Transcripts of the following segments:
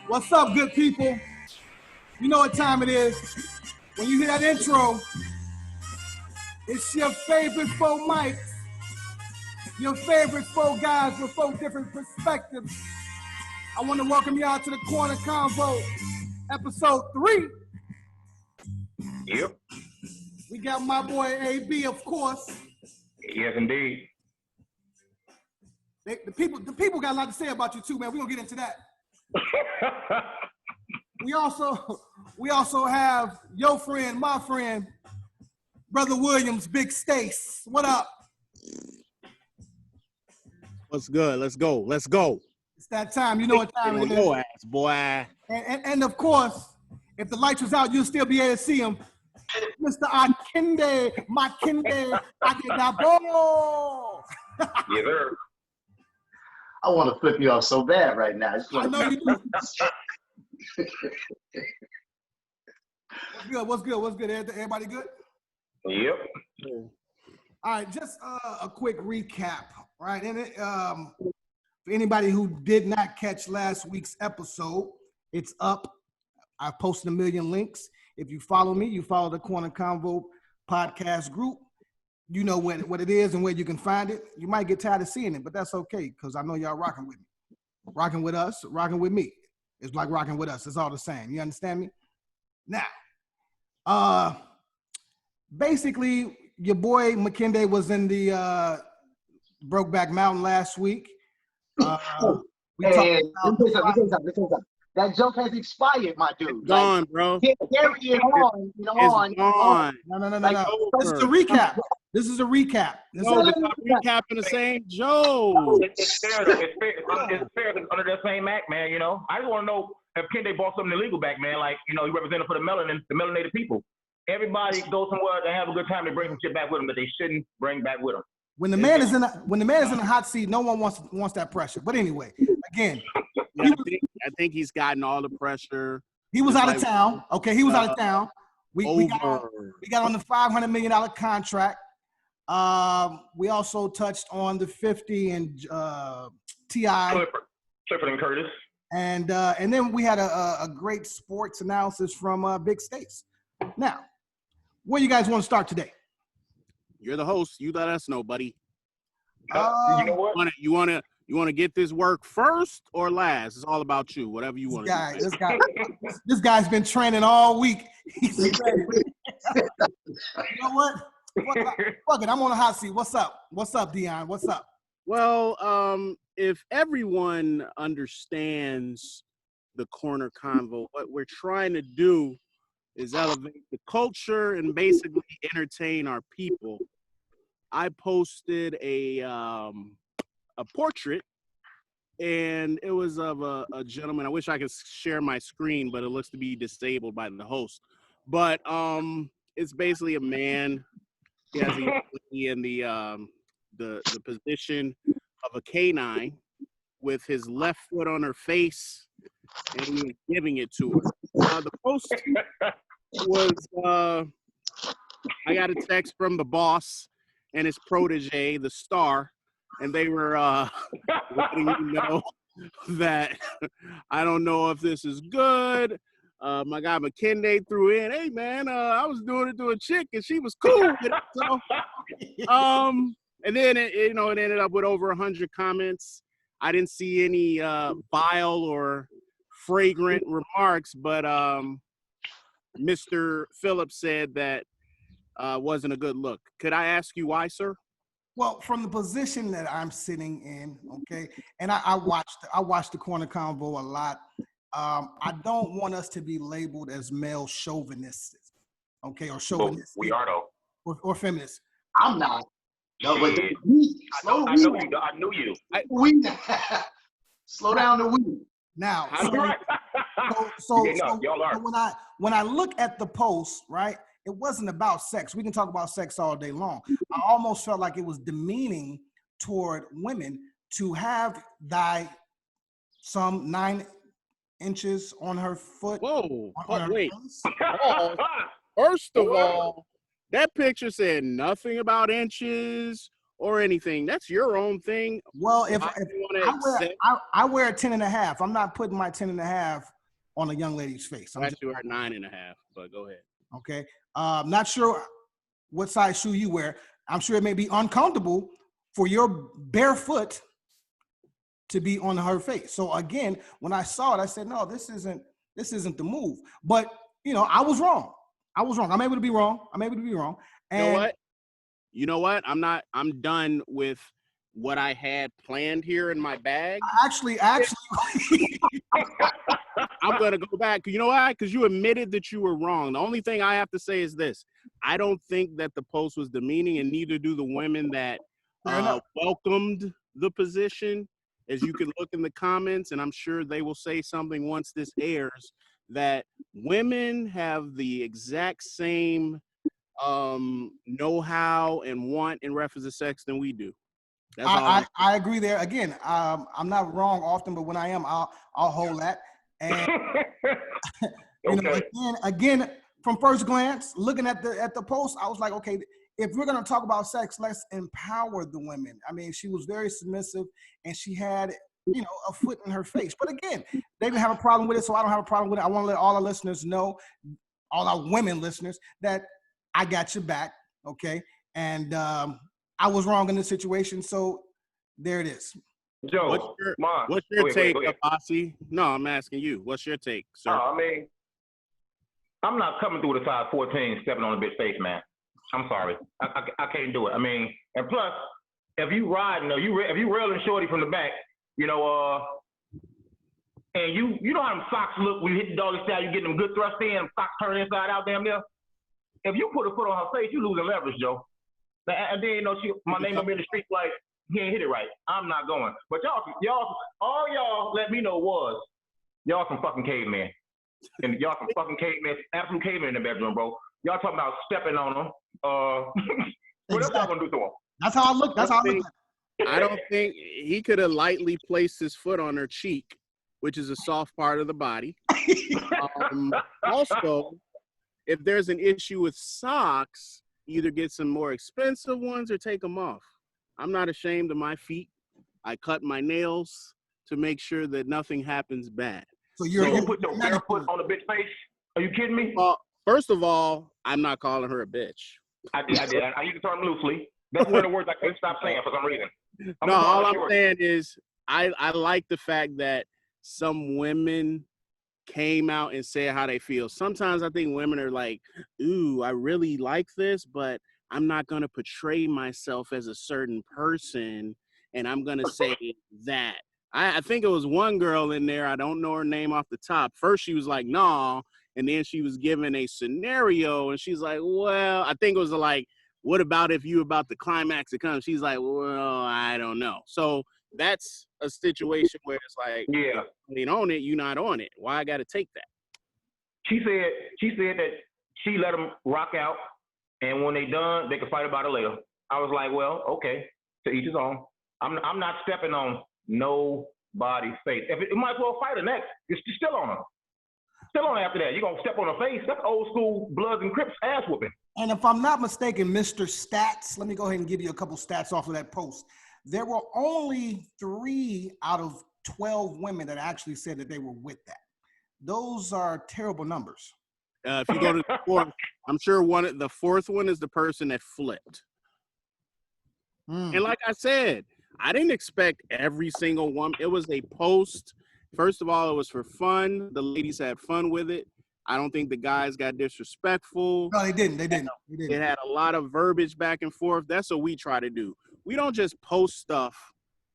What's up, good people? You know what time it is. When you hear that intro, it's your favorite four mics, your favorite four guys with four different perspectives. I want to welcome y'all to the Corner Convo, episode 3. Yep. We got my boy AB, of course. Yes, indeed. The people got a lot to say about you too, man. We're gonna get into that. We also have your friend, my friend, Brother Williams, Big Stace. What up? What's good? Let's go. It's that time. You know what time it is. Your ass, boy. And of course, if the lights was out, you'll still be able to see him. Mr. Akinde, Makinde, Agedabo. Yes, sir. I want to flip you off so bad right now. I know you do. What's good? Everybody good? Yep. All right, just a quick recap, right? And for anybody who did not catch last week's episode, it's up. I posted 1 million links. If you follow me, you follow the Corner Convo podcast group. You know what it is and where you can find it. You might get tired of seeing it, but that's okay because I know y'all rocking with me. Rocking with us, rocking with me. It's like rocking with us. It's all the same. You understand me? Now, basically, your boy McKinney was in the Brokeback Mountain last week. Listen up. That joke has expired, my dude. It's gone, bro. Carry it on. It's gone. No. This is a recap. This is recapping the same joke. It's fair. It's fair under that same act, man. You know, I just want to know if Kende bought something illegal back, man. Like, you know, he represented for the melanated people. Everybody goes somewhere to have a good time. They bring some shit back with them that they shouldn't bring back with them. When the man is in the hot seat, no one wants that pressure. But anyway, again, I think he's gotten all the pressure. He was out of town. Okay, he was out of town. We got on the $500 million contract. We also touched on the 50 and T.I. Clifford and Curtis. And then we had a great sports analysis from Big States. Now, where you guys want to start today? You're the host. You let us know, buddy. You know what? You want to get this work first or last? It's all about you. Whatever you want to do. This guy's been training all week. He's been training. You know what? Fuck it. I'm on the hot seat. What's up, Dion? What's up? Well, if everyone understands the Corner Convo, what we're trying to do is elevate the culture and basically entertain our people. I posted a portrait, and it was of a gentleman. I wish I could share my screen, but it looks to be disabled by the host. But it's basically a man. He has a lady in the position of a canine with his left foot on her face, and he was giving it to her. The post was I got a text from the boss and his protege, the star, and they were letting me know that I don't know if this is good. My guy McKinney threw in, hey man, I was doing it to a chick and she was cool with it. So, and then it ended up with over 100 comments. I didn't see any vile or fragrant remarks, but Mr. Phillips said that wasn't a good look. Could I ask you why, sir? Well, from the position that I'm sitting in, okay, and I watched the Corner Convo a lot. I don't want us to be labeled as male chauvinists, okay, or chauvinists. We are though. Or feminists. I'm not. No, but I knew you. Slow down the weed. Now, so y'all are. When I look at the post, right, it wasn't about sex. We can talk about sex all day long. I almost felt like it was demeaning toward women to have some 9 inches on her foot. Whoa, wait. Face. First of all, that picture said nothing about inches or anything. That's your own thing. Well, if I wear a 10.5, I'm not putting my 10.5 on a young lady's face. I'm you are 9.5, but go ahead. Okay. Not sure what size shoe you wear. I'm sure it may be uncomfortable for your bare foot to be on her face. So again, when I saw it, I said, no, this isn't the move. But I was wrong. I'm able to be wrong. And You know what? I'm done with what I had planned here in my bag. Actually, I'm going to go back. You know why? Because you admitted that you were wrong. The only thing I have to say is this. I don't think that the post was demeaning, and neither do the women that welcomed the position. As you can look in the comments, and I'm sure they will say something once this airs, that women have the exact same know-how and want in reference to sex than we do. That's all. I agree there. Again, I'm not wrong often, but when I am, I'll hold that. And again, from first glance, looking at the post, I was like, okay, if we're gonna talk about sex, let's empower the women. I mean, she was very submissive, and she had a foot in her face. But again, they didn't have a problem with it, so I don't have a problem with it. I want to let all our listeners know, all our women listeners, that I got your back, okay? And I was wrong in this situation, so there it is. Joe, what's your take, Abasi? No, I'm asking you. What's your take, sir? I mean, I'm not coming through the size 14 stepping on a bitch face, man. I'm sorry. I can't do it. I mean, and plus, if you riding, if you railing shorty from the back, and you know how them socks look when you hit the doggy style, you get them good thrust in, socks turn inside out, damn near. If you put a foot on her face, you losing leverage, Joe. And then my name will be in the street like he ain't hit it right. I'm not going. But all y'all let me know was y'all some fucking cavemen. And y'all some fucking cavemen, absolute cavemen in the bedroom, bro. Y'all talking about stepping on them. What else y'all gonna do to them? That's how I look. I don't think he could have lightly placed his foot on her cheek, which is a soft part of the body. Also, if there's an issue with socks, either get some more expensive ones or take them off. I'm not ashamed of my feet. I cut my nails to make sure that nothing happens bad. So you put your bare foot on a bitch face? Are you kidding me? First of all, I'm not calling her a bitch. I did. I used the term loosely. That's one of the words I couldn't stop saying for some reason. All I'm saying is I like the fact that some women came out and said how they feel. Sometimes I think women are like, ooh, I really like this, but I'm not going to portray myself as a certain person, and I'm going to say that. I think it was one girl in there, I don't know her name off the top. First she was like, nah, and then she was given a scenario, and she's like, well, I think it was like, what about if you about the climax to come? She's like, well, I don't know. So that's a situation where it's like, yeah, you ain't on it, you not on it. Why I got to take that? She said that she let them rock out, and when they done, they could fight about it later. I was like, well, okay, to each his own. I'm not stepping on nobody's face. If it might as well fight her next. You're still on her. Still on her after that. You're going to step on her face. That's old school Bloods and Crips ass whooping. And if I'm not mistaken, Mr. Stats, let me go ahead and give you a couple stats off of that post. There were only 3 out of 12 women that actually said that they were with that. Those are terrible numbers. If you go to the fourth, I'm sure the fourth one is the person that flipped. And like I said, I didn't expect every single one. It was a post. First of all, it was for fun. The ladies had fun with it. I don't think the guys got disrespectful. No, they didn't. It had a lot of verbiage back and forth. That's what we try to do. We don't just post stuff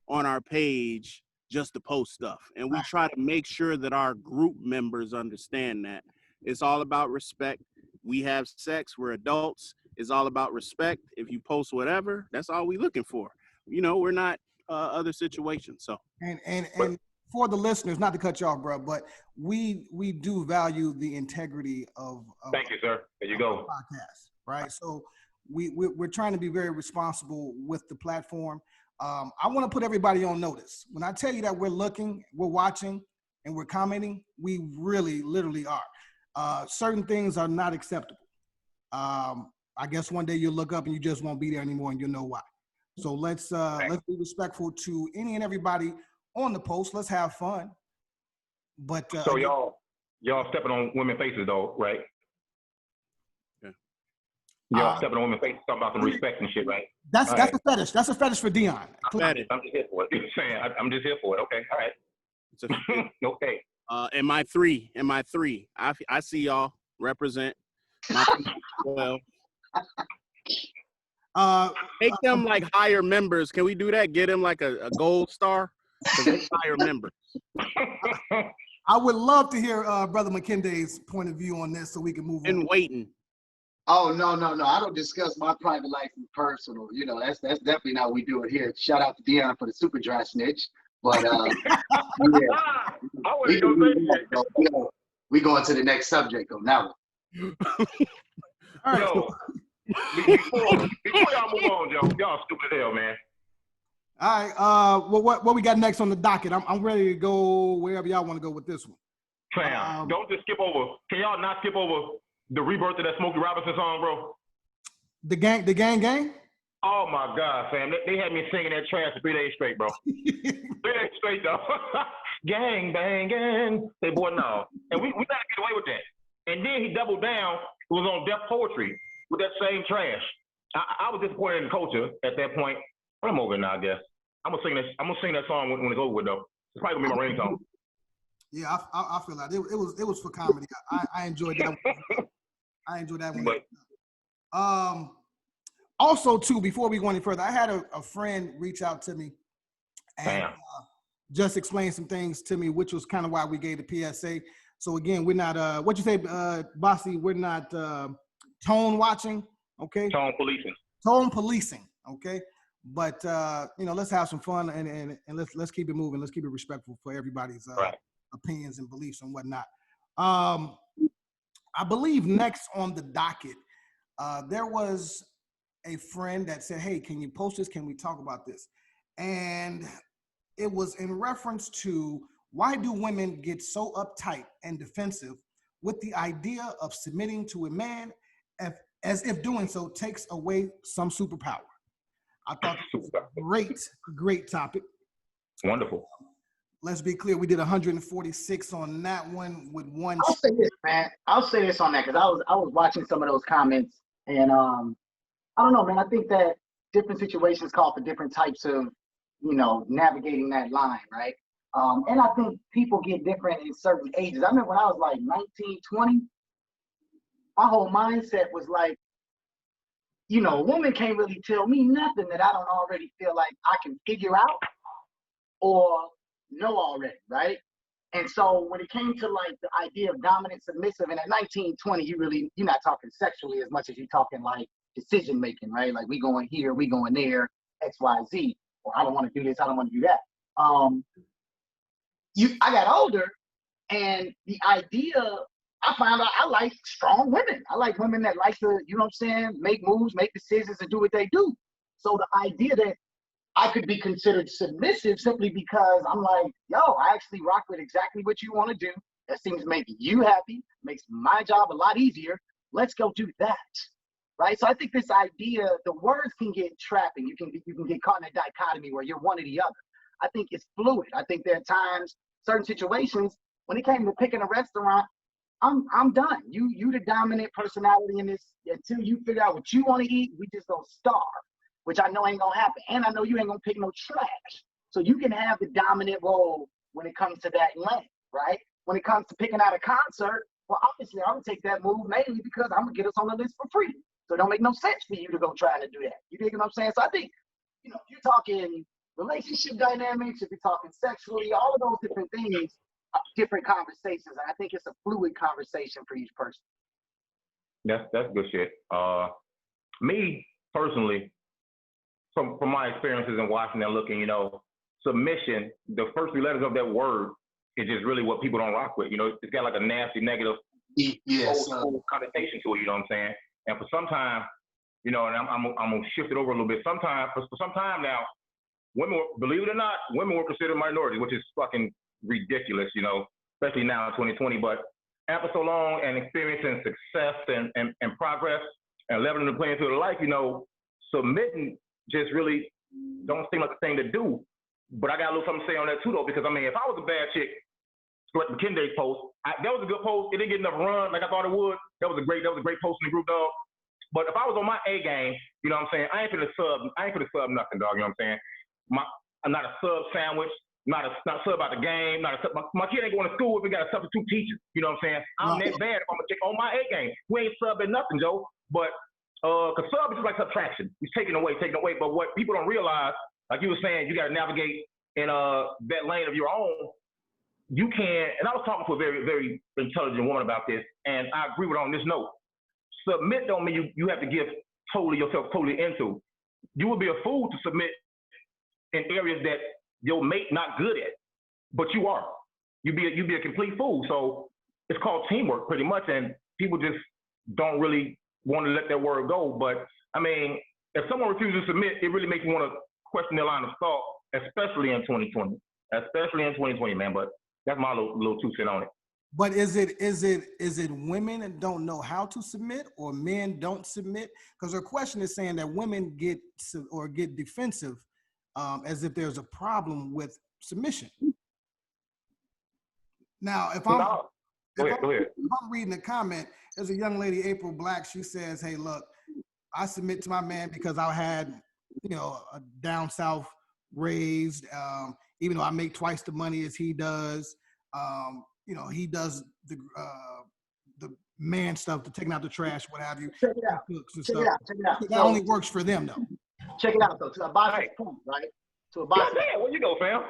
on our page just to post stuff. And we try to make sure that our group members understand that. It's all about respect. We have sex. We're adults. It's all about respect. If you post whatever, that's all we're looking for. We're not other situations. So and for the listeners, not to cut you off, bro, but we do value the integrity of thank you, sir. There you go. Podcast, right? So we're trying to be very responsible with the platform. I want to put everybody on notice. When I tell you that we're looking, we're watching, and we're commenting, we really, literally are. Certain things are not acceptable. I guess one day you'll look up and you just won't be there anymore, and you'll know why. So let's be respectful to any and everybody on the post. Let's have fun. But so y'all stepping on women's faces though, right? Yeah. Y'all stepping on women's faces, talking about some respect and shit, right? That's a fetish. That's a fetish for Dion. I'm just here for it. I'm just here for it. Okay, all right. It's a, okay. in my three, I see y'all represent. My well, make them like higher members. Can we do that? Get them like a gold star. Higher members. I would love to hear Brother McKenday's point of view on this, so we can move on. Waiting. Oh no! I don't discuss my private life and personal. You know, that's definitely not what we do it here. Shout out to Dion for the super dry snitch. But we going to the next subject on that one. All right. Yo, before y'all move on, y'all stupid as hell, man. All right. Well, what we got next on the docket? I'm ready to go wherever y'all want to go with this one. Fam, don't just skip over. Can y'all not skip over the rebirth of that Smokey Robinson song, bro? The gang? Oh my God, fam. They had me singing that trash for 3 days straight, bro. 3 days straight, though. Gang, bang, gang. Say, boy, no. And we gotta get away with that. And then he doubled down. It was on Deaf Poetry with that same trash. I was disappointed in the culture at that point. I'm over it now, I guess. I'm gonna sing that song when it's over with, though. It's probably gonna be my ringtone. Yeah, I feel like it was for comedy. I enjoyed that one. I enjoyed that one. But, also, too, before we go any further, I had a friend reach out to me and just explain some things to me, which was kind of why we gave the PSA. So again, we're not what you say, Bossy, we're not tone watching, okay? Tone policing. Tone policing, okay? But let's have some fun and let's keep it moving. Let's keep it respectful for everybody's opinions and beliefs and whatnot. I believe next on the docket, there was a friend that said, hey, can you post this? Can we talk about this? And it was in reference to why do women get so uptight and defensive with the idea of submitting to a man as if doing so takes away some superpower. I thought it was a great topic. Wonderful. Let's be clear, we did 146 on that one with one. I'll say this, man. I'll say this on that because I was watching some of those comments and I don't know, man. I think that different situations call for different types of, navigating that line, right? And I think people get different in certain ages. I remember when I was like 19, 20, my whole mindset was like, a woman can't really tell me nothing that I don't already feel like I can figure out or know already, right? And so when it came to like the idea of dominant, submissive, and at 19, 20, you're not talking sexually as much as you're talking like decision making, right? Like we going here, we going there, X, Y, Z, or I don't want to do this, I don't want to do that. I got older, and the idea, I found out I like strong women. I like women that like to, make moves, make decisions, and do what they do. So the idea that I could be considered submissive simply because I'm like, yo, I actually rock with exactly what you want to do. That seems to make you happy, makes my job a lot easier. Let's go do that, right? So I think this idea, the words can get trapping. You can get caught in a dichotomy where you're one or the other. I think it's fluid. I think there are times, certain situations, when it came to picking a restaurant, I'm done. You the dominant personality in this. Until you figure out what you want to eat, we just gonna starve, which I know ain't gonna happen. And I know you ain't gonna pick no trash. So you can have the dominant role when it comes to that lane, right? When it comes to picking out a concert, well, obviously I'm gonna take that move mainly because I'm gonna get us on the list for free. So it don't make no sense for you to go trying to do that. You dig what I'm saying? So I think, if you're talking relationship dynamics, if you're talking sexually, all of those different things, different conversations. And I think it's a fluid conversation for each person. That's good shit. Me personally, from my experiences in watching and looking, submission, the first 3 letters of that word is just really what people don't rock with. It's got like a nasty, negative old connotation to it, you know what I'm saying? And for some time, and I'm gonna shift it over a little bit. For some time now, women, believe it or not, women were considered minorities, which is fucking ridiculous, especially now in 2020. But after so long and experiencing success and progress and leveling the playing field of life, submitting just really don't seem like a thing to do. But I got a little something to say on that too, though, because I mean, if I was a bad chick, like McKinday's post, that was a good post. It didn't get enough run like I thought it would. That was a great post in the group, dog. But if I was on my A game, you know what I'm saying? I ain't finna sub nothing, dog. You know what I'm saying? I'm not a sub sandwich. Not sub about the game. Not a sub. My kid ain't going to school if we got a substitute teacher. You know what I'm saying? I'm that bad if I'm gonna take on my A game. We ain't subbing nothing, Joe. But cause sub is just like subtraction. It's taking away. But what people don't realize, like you were saying, you got to navigate in that lane of your own. You can, and I was talking to a very, very intelligent woman about this, and I agree with her on this note. Submit don't mean you have to give yourself totally into. You would be a fool to submit in areas that your mate not good at, but you are. You be a complete fool. So it's called teamwork pretty much, and people just don't really want to let that word go. But I mean, if someone refuses to submit, it really makes me want to question their line of thought, especially in 2020. Especially in 2020, man. But that's my little 2 cents on it. But is it women that don't know how to submit, or men don't submit? Because her question is saying that women get defensive, as if there's a problem with submission. Now, if I'm reading the comment, there's a young lady, April Black. She says, "Hey, look, I submit to my man because I had, a down south raised. Even though I make twice the money as he does." He does the man stuff, to taking out the trash, what have you. Check it out. Check it out. That only works for them, though. Check it out, though. To Abbas's point, right? To Abbas's point. Where you go, fam?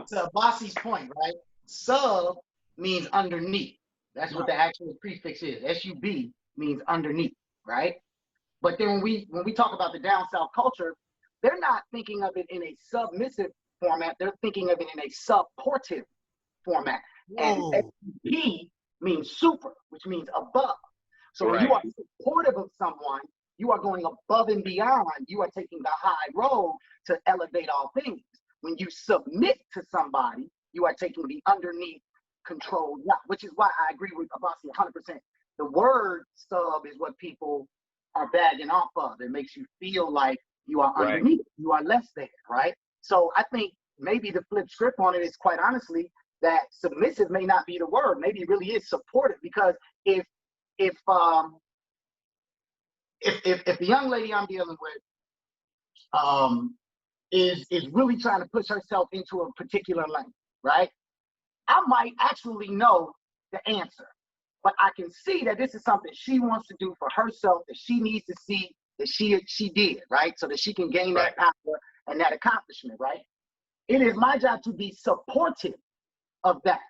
To Abbas's point, right? Sub means underneath. That's what the actual prefix is. SUB means underneath, right? But then when we talk about the down south culture, they're not thinking of it in a submissive format. They're thinking of it in a supportive format. Whoa. And SUP means super, which means above. So when you are supportive of someone, you are going above and beyond. You are taking the high road to elevate all things. When you submit to somebody, you are taking the underneath control, which is why I agree with Abbasi 100%. The word sub is what people are bagging off of. It makes you feel like you are underneath, you are less than, right? So I think maybe the flip script on it is, quite honestly, that submissive may not be the word. Maybe it really is supportive, because if the young lady I'm dealing with is really trying to push herself into a particular lane, right? I might actually know the answer, but I can see that this is something she wants to do for herself, that she needs to see that she did, right? So that she can gain that power and that accomplishment, right? It is my job to be supportive of that.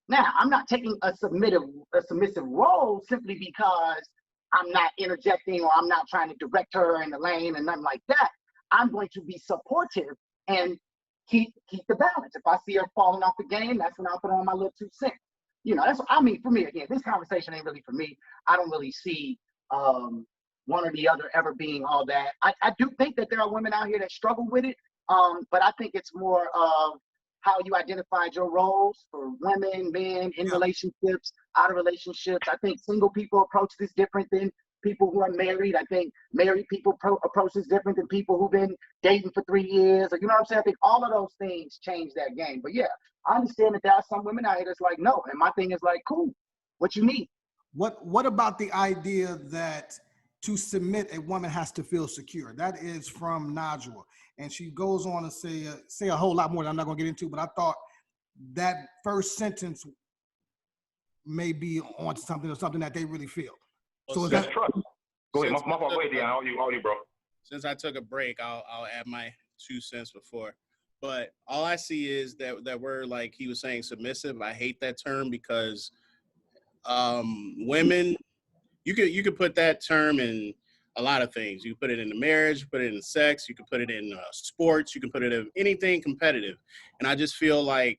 Now, I'm not taking a submissive role simply because I'm not interjecting or I'm not trying to direct her in the lane and nothing like that. I'm going to be supportive and keep the balance. If I see her falling off the game, that's when I'll put on my little 2 cents. That's what I mean. For me, again, this conversation ain't really for me. I don't really see one or the other ever being all that. I do think that there are women out here that struggle with it, but I think it's more of how you identified your roles for women, men, in relationships, out of relationships. I think single people approach this different than people who are married. I think married people approach this different than people who've been dating for 3 years. Or, you know what I'm saying? I think all of those things change that game. But yeah, I understand that there are some women out here that's like, no. And my thing is like, cool, what you need. What about the idea that to submit, a woman has to feel secure? That is from Najwa. And she goes on to say a whole lot more that I'm not going to get into, but I thought that first sentence may be on something, or something that they really feel. So that's trust. Go ahead. My fault. Go ahead, Dion. All you, bro. Since I took a break, I'll add my 2 cents before. But all I see is that we're, like he was saying, submissive. I hate that term because women, you could put that term in a lot of things. You put it in the marriage, you put it in sex, you can put it in sports, you can put it in anything competitive. And I just feel like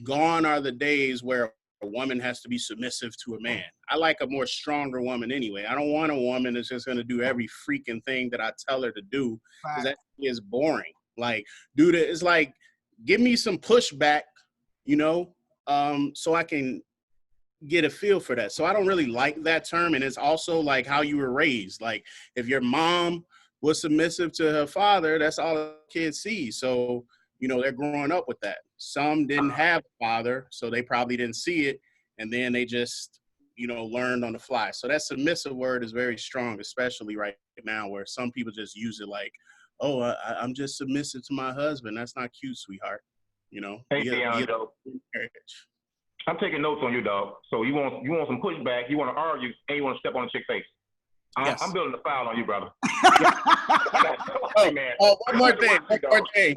gone are the days where a woman has to be submissive to a man. I like a more stronger woman anyway. I don't want a woman that's just going to do every freaking thing that I tell her to do, because that is boring. Like, dude, it's like, give me some pushback, so I can get a feel for that. So I don't really like that term. And it's also like how you were raised. Like, if your mom was submissive to her father. That's all the kids see. So, they're growing up with that. Some didn't have a father, so they probably didn't see it. And then they just, learned on the fly. So that submissive word is very strong, especially right now where some people just use it like, oh, I'm just submissive to my husband. That's not cute, sweetheart. Hey, Joe. I'm taking notes on you, dog. So you want some pushback, you want to argue, and you want to step on a chick's face. Yes. I'm building a file on you, brother. One more thing.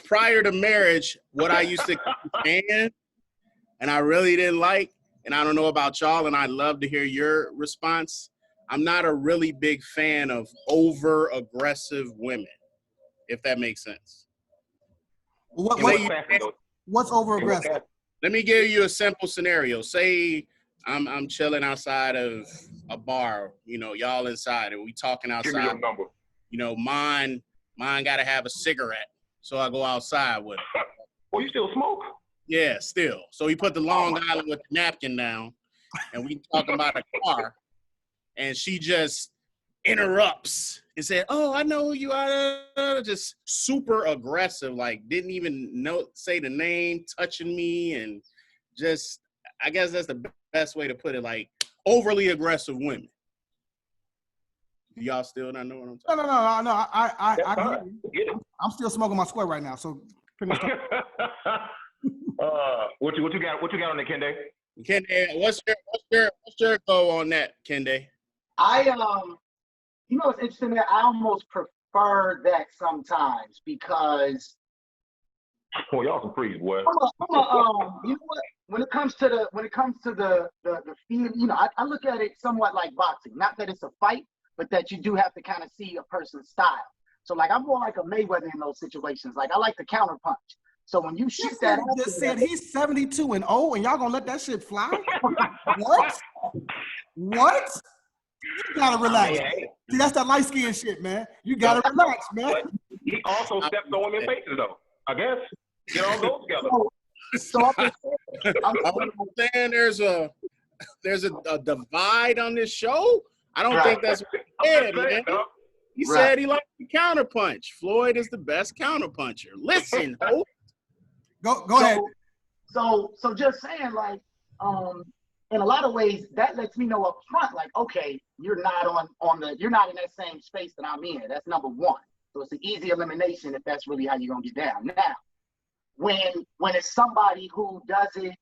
Prior to marriage, what I used to stand and I really didn't like, and I don't know about y'all, and I'd love to hear your response. I'm not a really big fan of over-aggressive women, if that makes sense. What's over-aggressive? Let me give you a simple scenario. Say I'm chilling outside of a bar, y'all inside, and we talking outside. Give me your number. Mine got to have a cigarette, so I go outside with it. Well, you still smoke? Yeah, still. So he put the Long Island with the napkin down, and we talking about a car, and she just interrupts and said, "Oh, I know who you are." Just super aggressive, like didn't even say the name, touching me, and just, I guess that's the best way to put it, like overly aggressive women. Do y'all still not know what I'm talking about? No. I get it. I'm still smoking my square right now, so pretty much. What you got? What you got on there, Kende? Kende, what's your go on that, Kende? It's interesting that I almost prefer that sometimes because. Well, y'all some freaks, boy. You know what? When it comes to the feeling, I look at it somewhat like boxing. Not that it's a fight, but that you do have to kind of see a person's style. So, like, I'm more like a Mayweather in those situations. Like, I like to counter punch. So when you shoot that, just said he's 72-0, and y'all gonna let that shit fly? What? You gotta relax. See, that's that light skin shit, man. You gotta relax, man. He also stepped on women's faces, though. I guess get all those together. So I'm saying there's a divide on this show. I don't think that's what he said, man. He said he likes to counterpunch. Floyd is the best counterpuncher. Listen, Hope. Go ahead. So just saying, like, in a lot of ways, that lets me know up front, like, okay, you're not you're not in that same space that I'm in. That's number one. So it's an easy elimination if that's really how you're gonna get down. Now, when it's somebody who does it,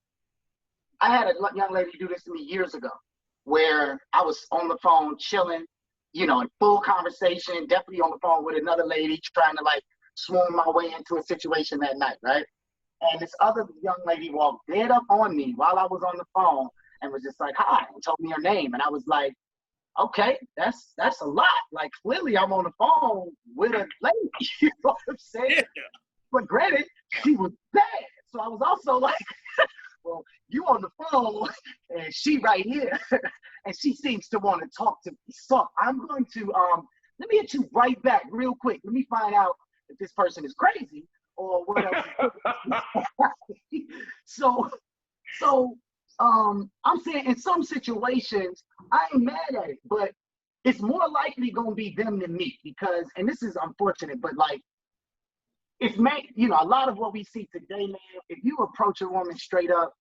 I had a young lady do this to me years ago, where I was on the phone chilling, in full conversation, definitely on the phone with another lady, trying to like swoon my way into a situation that night, right? And this other young lady walked dead up on me while I was on the phone and was just like, "Hi," and told me her name. And I was like, okay, that's a lot. Like, clearly I'm on the phone with a lady, you know what I'm saying? Yeah. But granted, she was bad. So I was also like, well, you on the phone and she right here and she seems to want to talk to me. So I'm going to, let me hit you right back real quick. Let me find out if this person is crazy or what else. So I'm saying in some situations, I ain't mad at it, but it's more likely going to be them than me because, and this is unfortunate, but like, it's made, a lot of what we see today, man, if you approach a woman straight up,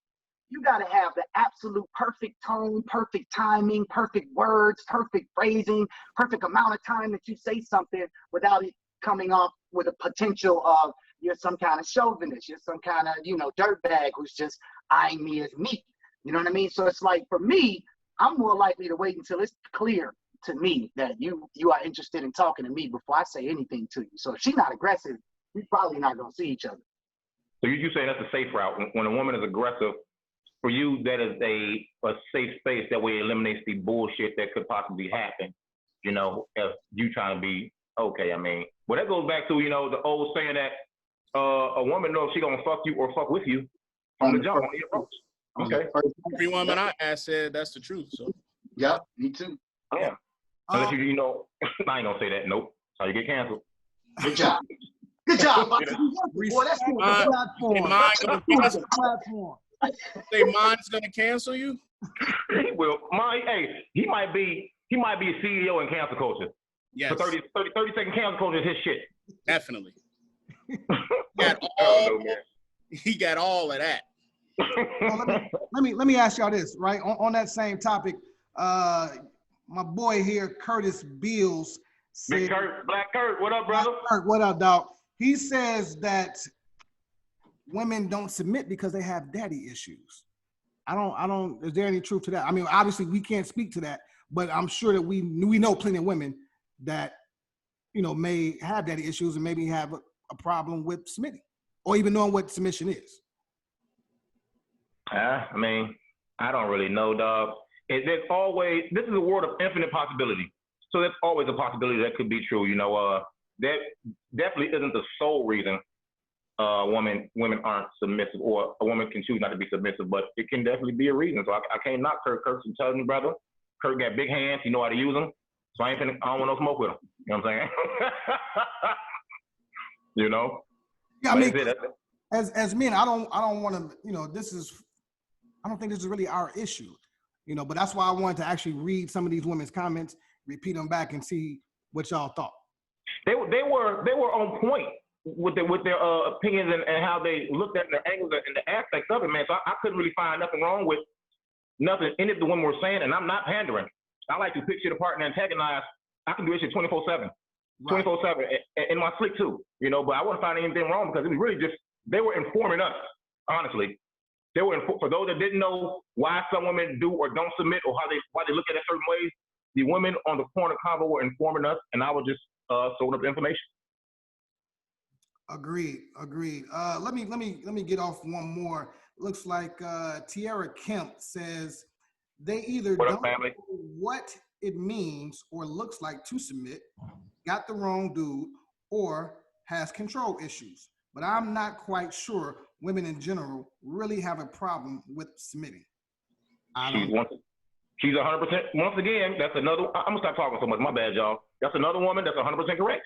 you got to have the absolute perfect tone, perfect timing, perfect words, perfect phrasing, perfect amount of time that you say something without it coming off with a potential of you're some kind of chauvinist, you're some kind of, dirtbag who's just eyeing me as meat. You know what I mean? So it's like, for me, I'm more likely to wait until it's clear to me that you are interested in talking to me before I say anything to you. So if she's not aggressive, we're probably not going to see each other. So you say that's a safe route. When a woman is aggressive, for you, that is a safe space. That way it eliminates the bullshit that could possibly happen, if you trying to be okay. I mean, well, that goes back to, the old saying that a woman knows she going to fuck you or fuck with you on the jump, on the approach. Okay. Every woman I asked said that's the truth. So. Yep, me too. Yeah. Unless I ain't gonna say that. Nope. That's how you get canceled. Good job. Good job. Boy, that's cool. Say mine's gonna cancel you? He will. He might be a CEO in cancel culture. Yes. For 30-second cancel culture is his shit. Definitely. He got all of that. Well, let me ask y'all this, right? On that same topic, my boy here, Curtis Beals, said, Big Kurt, Black Kurt, what up, brother? Kurt, what up, dog? He says that women don't submit because they have daddy issues. I don't. Is there any truth to that? I mean, obviously we can't speak to that, but I'm sure that we know plenty of women that, you know, may have daddy issues and maybe have a problem with submitting or even knowing what submission is. I mean, I don't really know, dog. There's always, this is a world of infinite possibility. So there's always a possibility that could be true. You know, that definitely isn't the sole reason women aren't submissive, or a woman can choose not to be submissive, but it can definitely be a reason. So I can't knock Kurt. Kurt's telling me, brother, Kurt got big hands. He know how to use them. So I don't want no smoke with him. You know what I'm saying? You know? Yeah, I mean, as men, I don't want to, you know, I don't think this is really our issue, you know, but that's why I wanted to actually read some of these women's comments, repeat them back and see what y'all thought. They were on point with their opinions and how they looked at the angles and the aspects of it, man. So I couldn't really find nothing wrong with nothing any of the women were saying, and I'm not pandering. I like to pick shit apart and antagonize. I can do this shit 24/7. 24/7 in my slick too, you know, but I wouldn't find anything wrong because it was really just, they were informing us, honestly. They were, for those that didn't know why some women do or don't submit or why they look at it certain ways, the women on the corner convo were informing us, and I was just throwing up the information. Agreed. Let me get off one more. Looks like Tiara Kemp says they either don't know what it means or looks like to submit, got the wrong dude, or has control issues. But I'm not quite sure women in general really have a problem with submitting. She's 100%. Once again, that's another. I'm gonna stop talking so much. My bad, y'all. That's another woman that's 100% correct.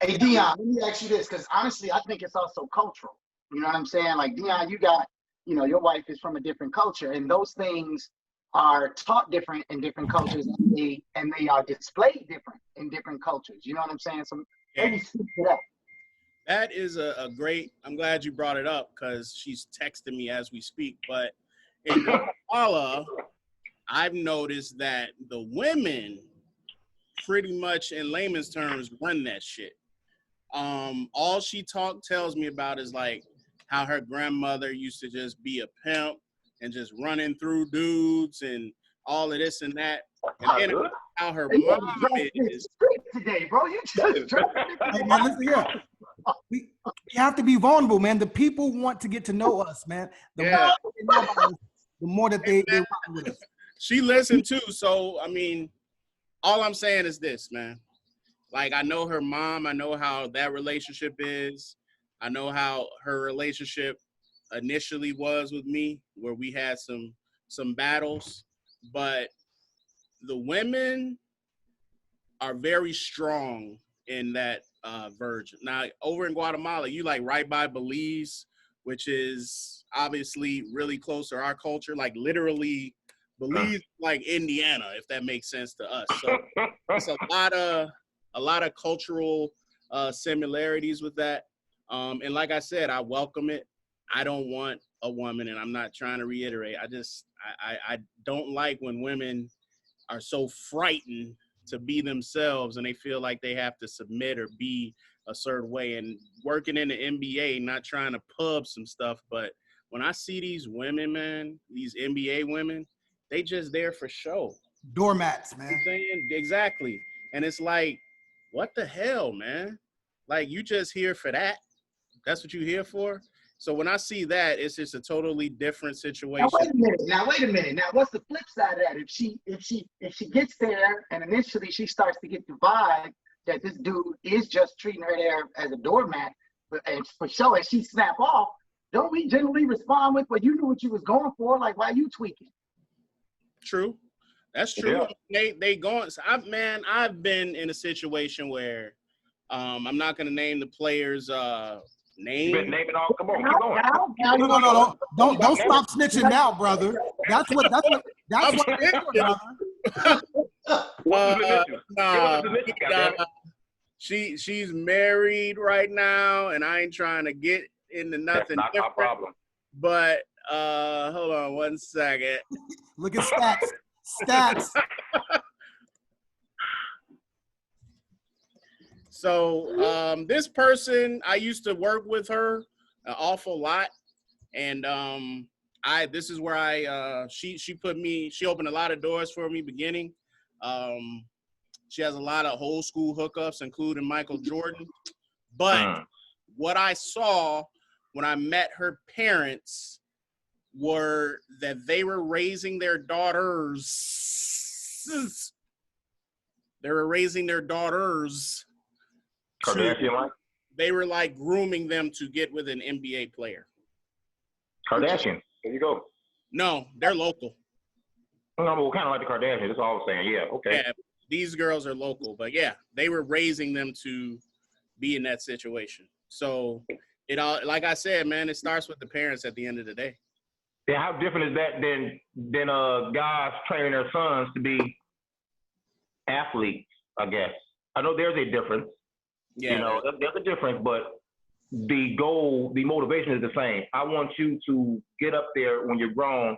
Hey, Dion, let me ask you this, because honestly, I think it's also cultural. You know what I'm saying? Like, Dion, you got, you know, your wife is from a different culture, and those things are taught different in different cultures, and they are displayed different in different cultures. You know what I'm saying? So maybe speak to that. That is a great, I'm glad you brought it up because she's texting me as we speak. But in Guatemala, I've noticed that the women pretty much in layman's terms run that shit. All she tells me about is like how her grandmother used to just be a pimp and just running through dudes and all of this and that. And then how her mom is today, bro. You just hey, man, listen here. We have to be vulnerable, man. The people want to get to know us, man. The more that they rock with us. She listened too. So I mean, all I'm saying is this, man. Like, I know her mom. I know how that relationship is. I know how her relationship initially was with me, where we had some battles. But the women are very strong in that version. Now, over in Guatemala, you like right by Belize, which is obviously really close to our culture. Like literally, Belize, like Indiana, if that makes sense to us. So it's a lot of cultural similarities with that. And like I said, I welcome it. I don't want a woman, and I'm not trying to reiterate. I don't like when women are so frightened to be themselves and they feel like they have to submit or be a certain way. And working in the NBA, not trying to pub some stuff, but when I see these women, man, these NBA women, they just there for show. Doormats, man. You know what I'm saying? Exactly. And it's like, what the hell, man? Like, you just here for that? That's what you here for? So when I see that, it's just a totally different situation. Now wait a minute. Now what's the flip side of that? If she gets there and initially she starts to get the vibe that this dude is just treating her there as a doormat, and for sure, and she snap off, don't we generally respond with, well, you knew what you was going for, like, why you tweaking? True. That's true. Yeah. They going. So I've been in a situation where I'm not gonna name the players' name. You been naming all. Come on, keep going. No. Don't stop snitching now, brother. That's what. Brother. What's the submission? Give us a submission, goddammit. She's married right now, and I ain't trying to get into nothing That's not different. our problem. But hold on one second. Look at stats. Stats. So this person, I used to work with her an awful lot, and this is where she opened a lot of doors for me beginning. She has a lot of old school hookups, including Michael Jordan. But what I saw when I met her parents were that they were raising their daughters. They were raising their daughters. Kardashian-like? They were like grooming them to get with an NBA player. Kardashian. There you go. No, they're local. No, but kind of like the Kardashians. That's all I'm saying. Yeah, okay. Yeah, these girls are local, but yeah, they were raising them to be in that situation. So it all, like I said, man, it starts with the parents at the end of the day. Yeah, how different is that than guys training their sons to be athletes? I guess I know there's a difference. Yeah, you know, there's a difference, but the goal, the motivation is the same. I want you to get up there when you're grown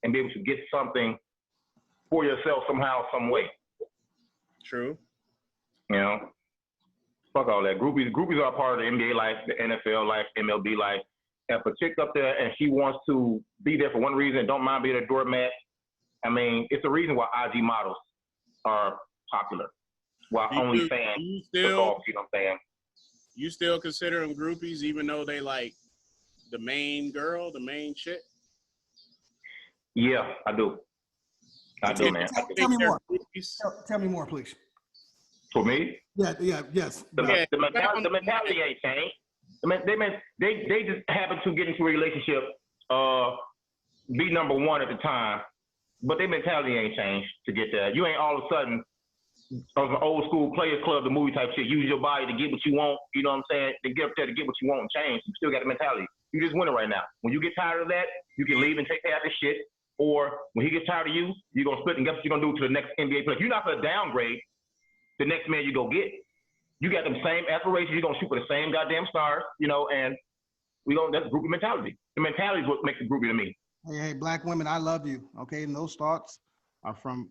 and be able to get something for yourself somehow, some way. True. You know, fuck all that. Groupies are part of the NBA life, the NFL life, MLB life. If a chick up there and she wants to be there for one reason and don't mind being a doormat, I mean, it's the reason why IG models are popular. Why OnlyFans took off, you know what I'm saying? You still consider them groupies even though they like the main girl, the main chick? Yeah, I do. I do, man. Tell me more. Tell me more, please. For me? Yes. The mentality ain't changed. They just happen to get into a relationship, be number one at the time, but their mentality ain't changed to get there. You ain't all of a sudden of an old school players club, the movie type shit, use your body to get what you want, you know what I'm saying? To get up there to get what you want and change. You still got the mentality. You just winning right now. When you get tired of that, you can leave and take care of this shit. Or when he gets tired of you, you're going to split and guess what you're going to do to the next NBA player. You're not going to downgrade the next man you go get. You got them same aspirations. You're going to shoot for the same goddamn stars, you know, and that's groupie mentality. The mentality is what makes it groupie to me. Hey, black women, I love you. Okay, and those thoughts are from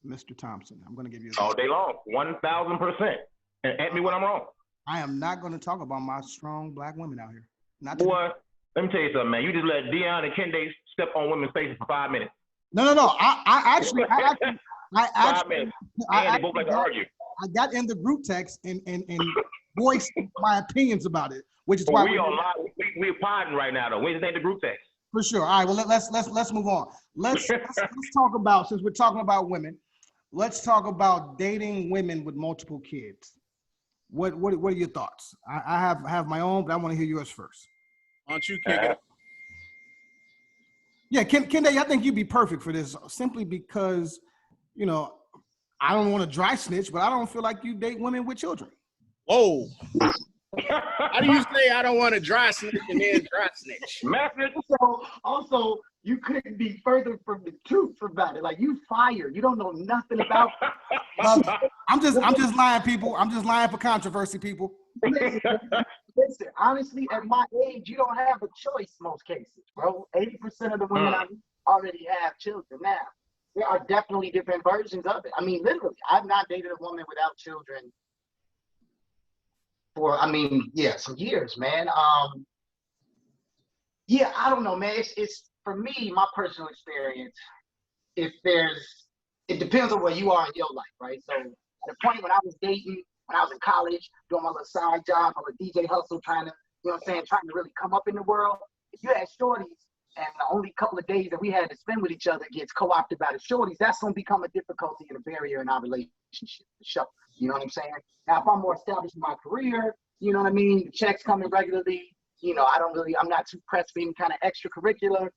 Mr. Thompson. I'm going to give you all day long, 1,000%. And at me when I'm wrong. I am not going to talk about my strong black women out here. Boy, let me tell you something, man. You just let Deion and Kende step on women's faces for 5 minutes. No. I actually, 5 minutes. And they both like to argue. I got in the group text and voiced my opinions about it, which is why we're podding right now, though. Where's the group text? For sure. All right. Well, let's move on. Let's talk about, since we're talking about women, let's talk about dating women with multiple kids. What are your thoughts? I have my own, but I want to hear yours first. Why don't you kick it? Yeah, Kende, I think you'd be perfect for this, simply because, you know, I don't want to dry snitch, but I don't feel like you date women with children. Whoa. How do you say I don't want to dry snitch and then dry snitch? So also, you couldn't be further from the truth about it. Like, you fired. You don't know nothing about it. I'm just lying, people. I'm just lying for controversy, people. Listen, honestly, at my age, you don't have a choice most cases, bro. 80% of the women already have children. Now, there are definitely different versions of it. I mean, literally, I've not dated a woman without children for, some years, man. Yeah, I don't know, man. It's for me, my personal experience, it depends on where you are in your life, right? So at the point when I was dating, when I was in college, doing my little side job, my little DJ hustle, trying to really come up in the world, if you had shorties and the only couple of days that we had to spend with each other gets co-opted by the shorties, that's going to become a difficulty and a barrier in our relationship, for sure. You know what I'm saying? Now, if I'm more established in my career, you know what I mean? The checks coming regularly, you know, I'm not too pressed for any kind of extracurricular.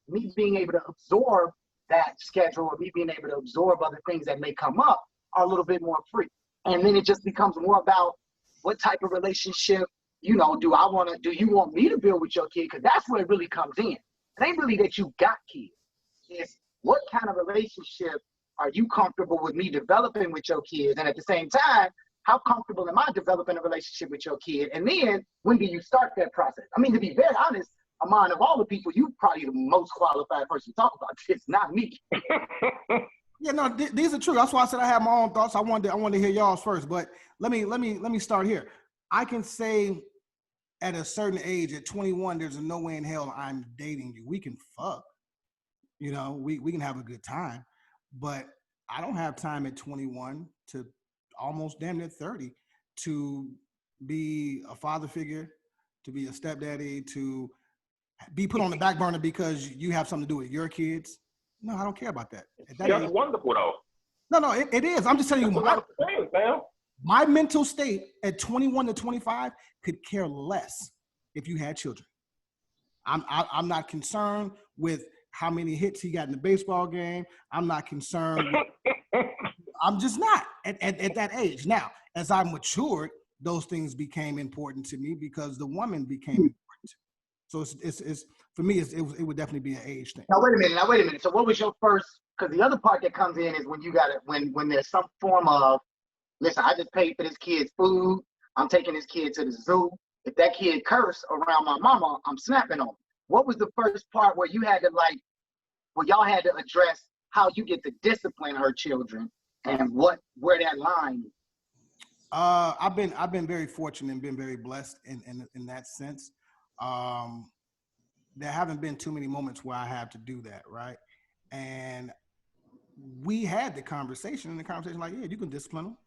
Me being able to absorb that schedule or me being able to absorb other things that may come up are a little bit more free. And then it just becomes more about what type of relationship, you know, do you want me to build with your kid? Because that's where it really comes in. It ain't really that you got kids. It's what kind of relationship are you comfortable with me developing with your kids? And at the same time, how comfortable am I developing a relationship with your kid? And then when do you start that process? I mean, to be very honest, Amon, of all the people, you probably the most qualified person to talk about this, not me. Yeah, no, these are true. That's why I said I have my own thoughts. I wanted to hear y'all's first, but let me start here. I can say at a certain age, at 21, there's no way in hell I'm dating you. We can fuck, you know, we can have a good time, but I don't have time at 21 to almost damn near 30 to be a father figure, to be a stepdaddy, to be put on the back burner because you have something to do with your kids. No, I don't care about that. That's wonderful, though. No, it is. I'm just telling you, my mental state at 21 to 25 could care less if you had children. I'm not concerned with how many hits he got in the baseball game. I'm not concerned. I'm just not at that age. Now, as I matured, those things became important to me because the woman became important. So it's for me, it would definitely be an age thing. Now wait a minute. So what was your first? Because the other part that comes in is when you got it, when there's some form of, listen, I just paid for this kid's food. I'm taking this kid to the zoo. If that kid curse around my mama, I'm snapping on him. What was the first part where you had to where y'all had to address how you get to discipline her children and where that line is? I've been very fortunate and been very blessed in that sense. There haven't been too many moments where I have to do that, right? And we had the conversation, and the conversation like, yeah, you can discipline them,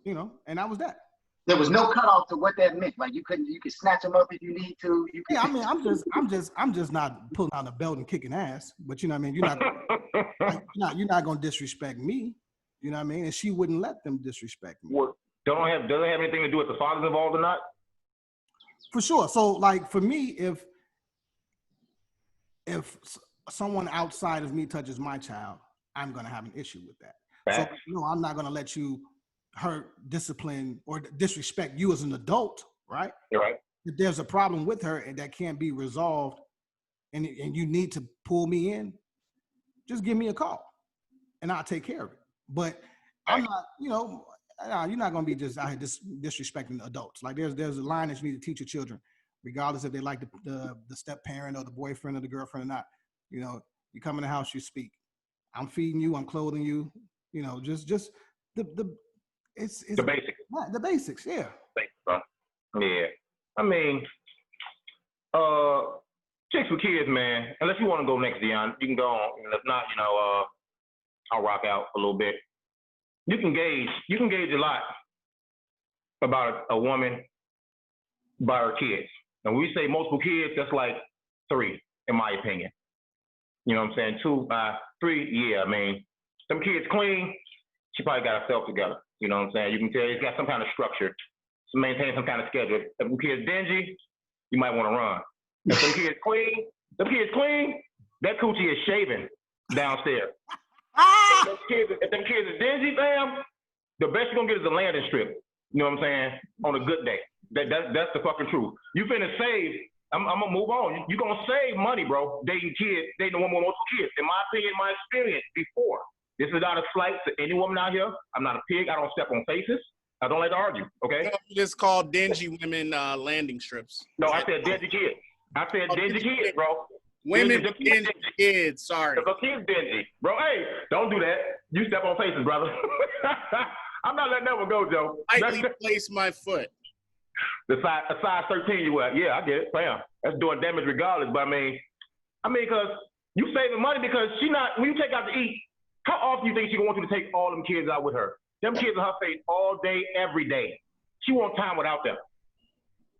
you know, and that was that. There was no cutoff to what that meant. Like you could snatch them up if you need to. Yeah, I mean, I'm just not pulling out the belt and kicking ass, but you know what I mean? You're not gonna disrespect me, you know what I mean? And she wouldn't let them disrespect me. Well, does it have anything to do with the fathers involved or not? For sure. So like for me, if someone outside of me touches my child, I'm going to have an issue with that. Facts. So no, I'm not going to let you hurt, discipline, or disrespect you as an adult, right? You're right. If there's a problem with her and that can't be resolved and you need to pull me in, just give me a call and I'll take care of it. But I'm not, you know, you're not going to be just out here disrespecting adults. Like there's a line that you need to teach your children, regardless if they like the step parent or the boyfriend or the girlfriend or not. You know, you come in the house, you speak. I'm feeding you, I'm clothing you. You know, just the basics. The basics. The basics, yeah. Yeah. I mean, chicks with kids, man. Unless you want to go next, Dion, you can go on. And if not, you know, I'll rock out a little bit. You can gauge a lot about a woman by her kids. And when we say multiple kids, that's like 3, in my opinion. You know what I'm saying? 2, 3, yeah. I mean, some kids clean, she probably got herself together. You know what I'm saying? You can tell he's got some kind of structure to maintain some kind of schedule. If some kids dingy, you might want to run. If some kids clean, that coochie is shaving downstairs. If them kids are dingy, fam, the best you're gonna get is a landing strip. You know what I'm saying? On a good day. That's the fucking truth. You finna save. I'm gonna move on. You're gonna save money, bro. Dating a woman with multiple kids. In my opinion, my experience before. This is not a slight to any woman out here. I'm not a pig. I don't step on faces. I don't like to argue. Okay. It's called dingy women landing strips. No, I said dingy kids. I said dingy kids, bro. Women dingy kids. Sorry. The kids dingy, bro. Hey, don't do that. You step on faces, brother. I'm not letting that one go, Joe. I place my foot. The size 13 you wear. Yeah, I get it. Bam. That's doing damage regardless. But I mean, because you saving money because when you take out to eat, how often do you think she gonna want you to take all them kids out with her? Them kids in her face all day, every day. She wants time without them.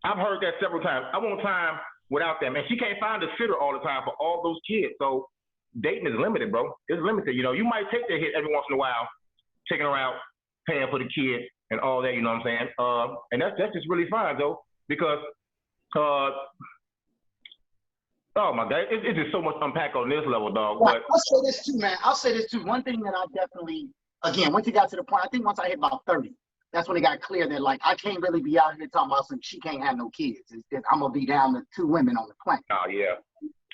I've heard that several times. I want time without them. And she can't find a sitter all the time for all those kids. So dating is limited, bro. It's limited. You know, you might take that hit every once in a while, taking her out, paying for the kid and all that, you know what I'm saying? And that's just really fine, though, because, oh, my God, it's just so much to unpack on this level, dog. Well, I'll say this, too, man. I'll say this, too. One thing that I definitely, again, once it got to the point, I think once I hit about 30, that's when it got clear that, like, I can't really be out here talking about some she can't have no kids. I'm going to be down to 2 women on the planet. Oh, yeah.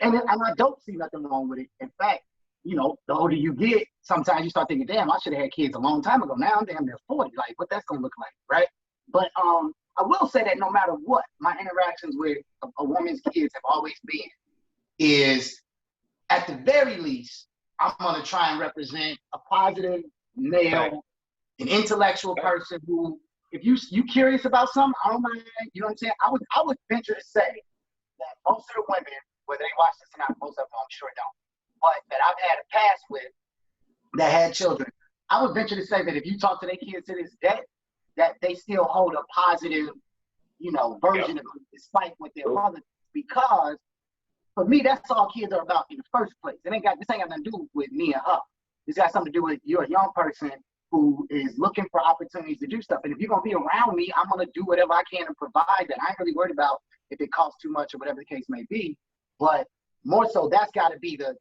And I don't see nothing wrong with it. In fact, you know, the older you get, sometimes you start thinking, damn, I should have had kids a long time ago. Now I'm damn near 40. Like, what that's gonna look like, right? But I will say that no matter what, my interactions with a woman's kids have always been is, at the very least, I'm gonna try and represent a positive male, an intellectual person who, if you curious about something, I don't mind. You know what I'm saying? I would venture to say that most of the women, whether they watch this or not, most of them I'm sure don't, but that I've had a past with that had children, I would venture to say that if you talk to their kids to this day, that they still hold a positive, you know, version of it, despite what their mother, because for me, that's all kids are about in the first place. This ain't got nothing to do with me and her. This got something to do with you're a young person who is looking for opportunities to do stuff. And if you're gonna be around me, I'm gonna do whatever I can to provide that. I ain't really worried about if it costs too much or whatever the case may be. But more so, that's gotta be the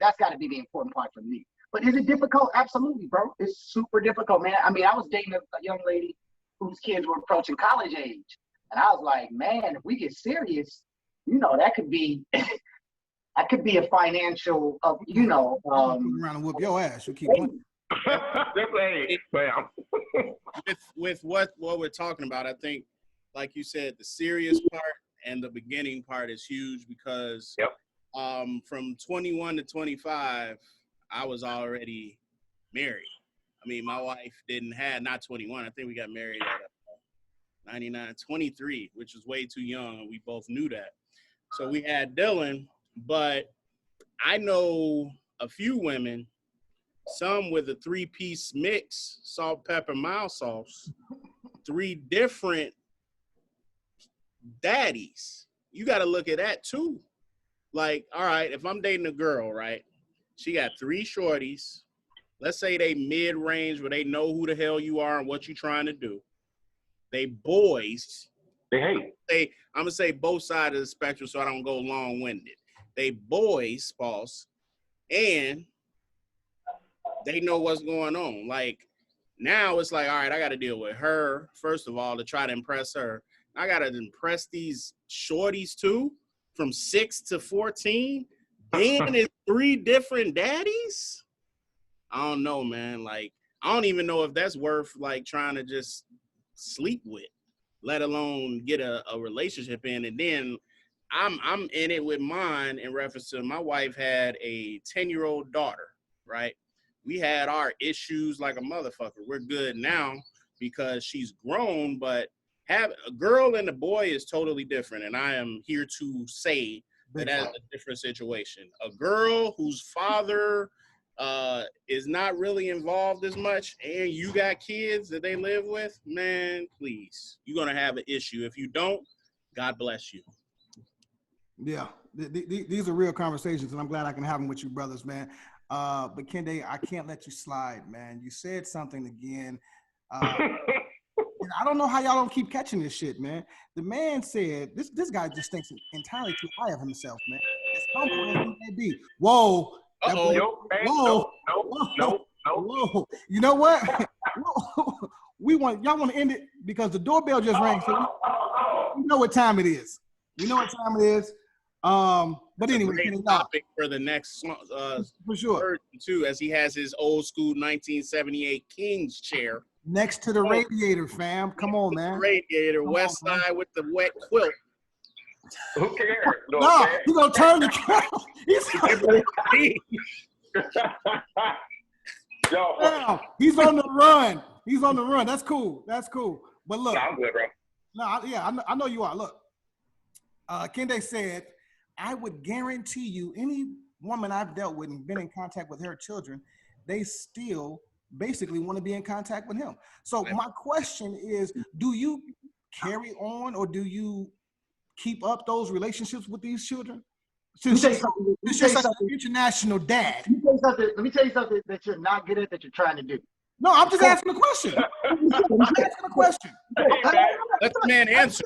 important part for me. But is it difficult? Absolutely, bro. It's super difficult, man. I mean, I was dating a young lady whose kids were approaching college age. And I was like, man, if we get serious, you know, that could be that could be a financial of, you know, around and whoop your ass. You keep playing. with what we're talking about, I think, like you said, the serious part and the beginning part is huge because from 21 to 25, I was already married. I mean, my wife not 21. I think we got married at 99, 23, which is way too young, and we both knew that. So we had Dylan, but I know a few women, some with a 3-piece mix, salt, pepper, mild sauce, 3 different daddies. You got to look at that too. Like, all right, if I'm dating a girl, right, she got 3 shorties. Let's say they mid-range where they know who the hell you are and what you're trying to do. They boys. They hate. I'm going to say both sides of the spectrum so I don't go long-winded. They boys, boss, and they know what's going on. Like, now it's like, all right, I got to deal with her, first of all, to try to impress her. I got to impress these shorties, too, from 6 to 14. Then it's 3 different daddies? I don't know, man. Like, I don't even know if that's worth, like, trying to just sleep with, let alone get a relationship in. And then I'm in it with mine in reference to my wife had a 10-year-old daughter, right? We had our issues like a motherfucker. We're good now because she's grown, but have a girl and a boy is totally different. And I am here to say that that's a different situation. A girl whose father is not really involved as much, and you got kids that they live with, man, please, you're gonna have an issue. If you don't, God bless you. Yeah, these are real conversations, and I'm glad I can have them with you brothers, man. But Kende, I can't let you slide, man. You said something again. And I don't know how y'all don't keep catching this shit, man. The man said, this guy just thinks entirely too high of himself, man. At some point, he may be. Whoa. Whoa. Whoa. You know what? Y'all want to end it because the doorbell just rang. So we know what time it is. We know what time it is. But anyway, topic for the next for sure too, as he has his old school 1978 King's chair next to the radiator, fam. Come on, man. Radiator, west side with the wet quilt. Who cares? No, he's gonna turn the camera. He's on the run. He's on the run. That's cool. That's cool. But look, I'm good, bro. No, I know you are. Look, Kende said, I would guarantee you any woman I've dealt with and been in contact with her children, they still basically want to be in contact with him. So my question is, do you carry on or do you keep up those relationships with these children? Since you're such an international dad. Let me tell you something that you're not good at that you're trying to do. No, I'm just asking a question. I'm asking a question. Let the man answer.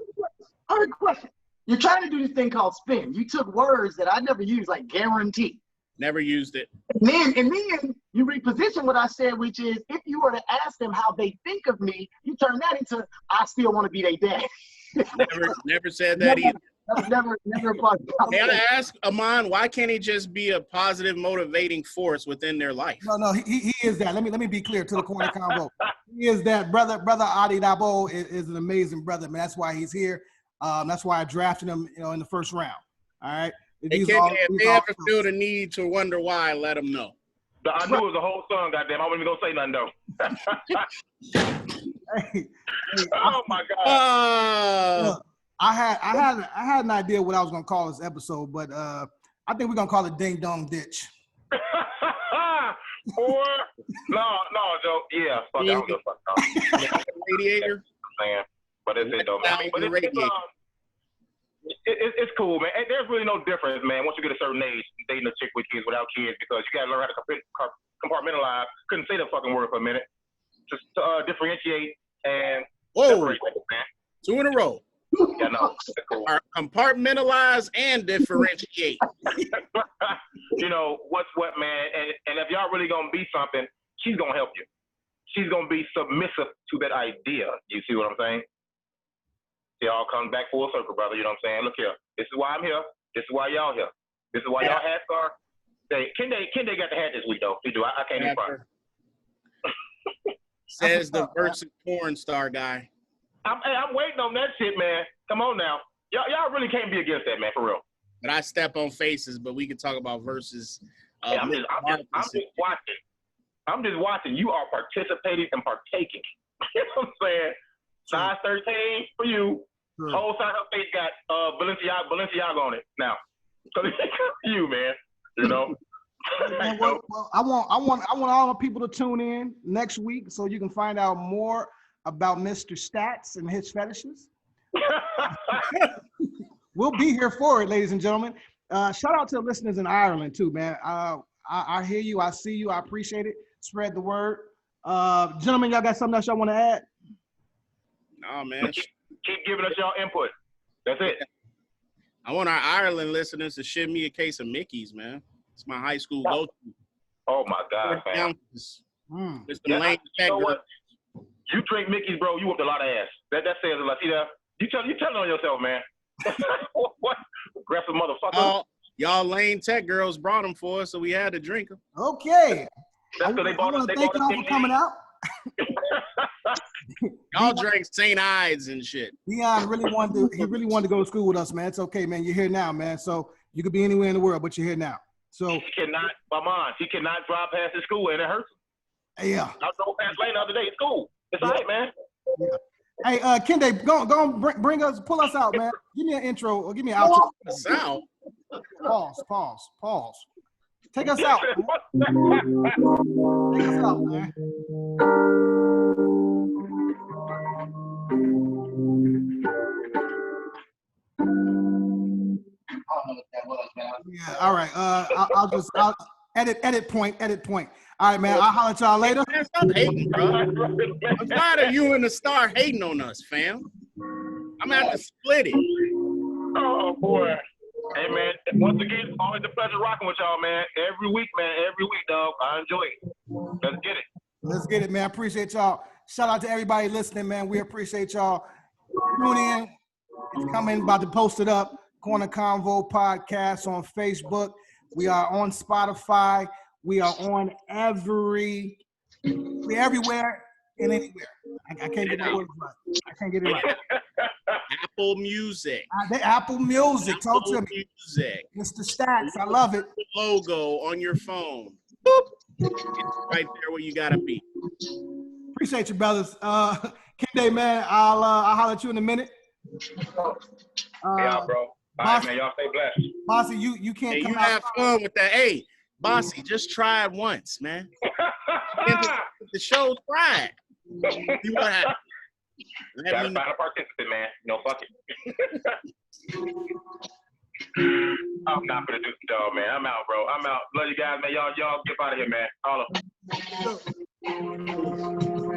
I have a question. You're trying to do this thing called spin. You took words that I never used, like guarantee. Never used it. And then you reposition what I said, which is if you were to ask them how they think of me, you turn that into I still want to be their dad. Never said that either. Never a positive. May I ask, Amon, why can't he just be a positive, motivating force within their life? No, he is that. Let me be clear to the corner combo. He is that. Brother Adi Dabo is an amazing brother, man. That's why he's here. That's why I drafted him, in the first round. All right. If they ever feel the need to wonder why, let them know. I knew it was a whole song, goddamn. I wasn't even gonna say nothing though. Hey, Oh my God. look, I had an idea what I was gonna call this episode, but I think we're gonna call it Ding Dong Ditch. Or no, Joe. Yeah, fuck. I don't give a fuck. No. Radiator. Man, but that's it though, man. I mean, but it's cool, man. There's really no difference, man. Once you get a certain age, dating a chick with kids, without kids, because you gotta learn how to compartmentalize. Couldn't say the fucking word for a minute. Just differentiate and separate, man. 2 in a row. Yeah, no, that's cool. Compartmentalize and differentiate. What's what, man. And if y'all really gonna be something, she's gonna help you. She's gonna be submissive to that idea. You see what I'm saying? It all comes back full circle, brother. You know what I'm saying? Look here. This is why I'm here. This is why y'all here. This is why y'all hats are. Kende got the hat this week, though. He do. I can't even front. Says the versus porn star guy. I'm waiting on that shit, man. Come on now. Y'all really can't be against that, man, for real. But I step on faces, but we can talk about versus. I'm just watching. I'm just watching. You are participating and partaking. You know what I'm saying? Size 13 for you. Sure. Whole side of her face got Balenciaga on it now. So it's for you, man. Well, I want all the people to tune in next week so you can find out more about Mr. Stats and his fetishes. We'll be here for it, ladies and gentlemen. Shout out to the listeners in Ireland too, man. I hear you. I see you. I appreciate it. Spread the word. Gentlemen, y'all got something else y'all want to add? No, man. Keep giving us y'all input. That's it. I want our Ireland listeners to ship me a case of Mickey's, man. It's my high school go-to. Oh, my God, man. It's the lane check. You drink Mickey's, bro, you whooped a lot of ass. That says a lot. See that? You telling on yourself, man. What? Aggressive motherfucker. Y'all lane tech girls brought them for us, so we had to drink them. Okay. That's because they bought us. Thank y'all for coming out. Y'all drank St. Ides and shit. Dion really wanted to go to school with us, man. It's okay, man. You're here now, man. So you could be anywhere in the world, but you're here now. So he cannot drive past his school and it hurts him. Yeah. I drove past lane the other day. It's cool. It's all right, man. Yeah. Hey, Kende, go on, pull us out, man. Give me an intro or give me an outro. Sound. Pause. Take us out. Take us out, man. Yeah, all right. I'll edit point. All right, man. I'll holler at y'all later. Man, stop hating, bro. I'm tired of you and the star hating on us, fam. I'm gonna have to split it. Oh boy. Hey man, once again, always a pleasure rocking with y'all, man. Every week, dog. I enjoy it. Let's get it, man. I appreciate y'all. Shout out to everybody listening, man. We appreciate y'all. Tune in. It's coming, about to post it up. Corner Convo podcast on Facebook. We are on Spotify. We are on everywhere and anywhere. I can't get my words right. I can't get it right. Apple Music. Apple Music. Talk to me. Music. Mr. Stats. I love it. Logo on your phone. Boop. It's right there where you gotta be. Appreciate you, brothers. Kende, man, I'll holler at you in a minute. Yeah, bro. All right, man. Y'all stay blessed. Bossy, you can't hey, come you out. have fun with that. Hey, Bossy, just try it once, man. The show's fried. See what happens. Gotta find a participant, man. No, fuck it. I'm not gonna do the job, man. I'm out, bro. I'm out. Love you guys, man. Y'all get out of here, man. All of them.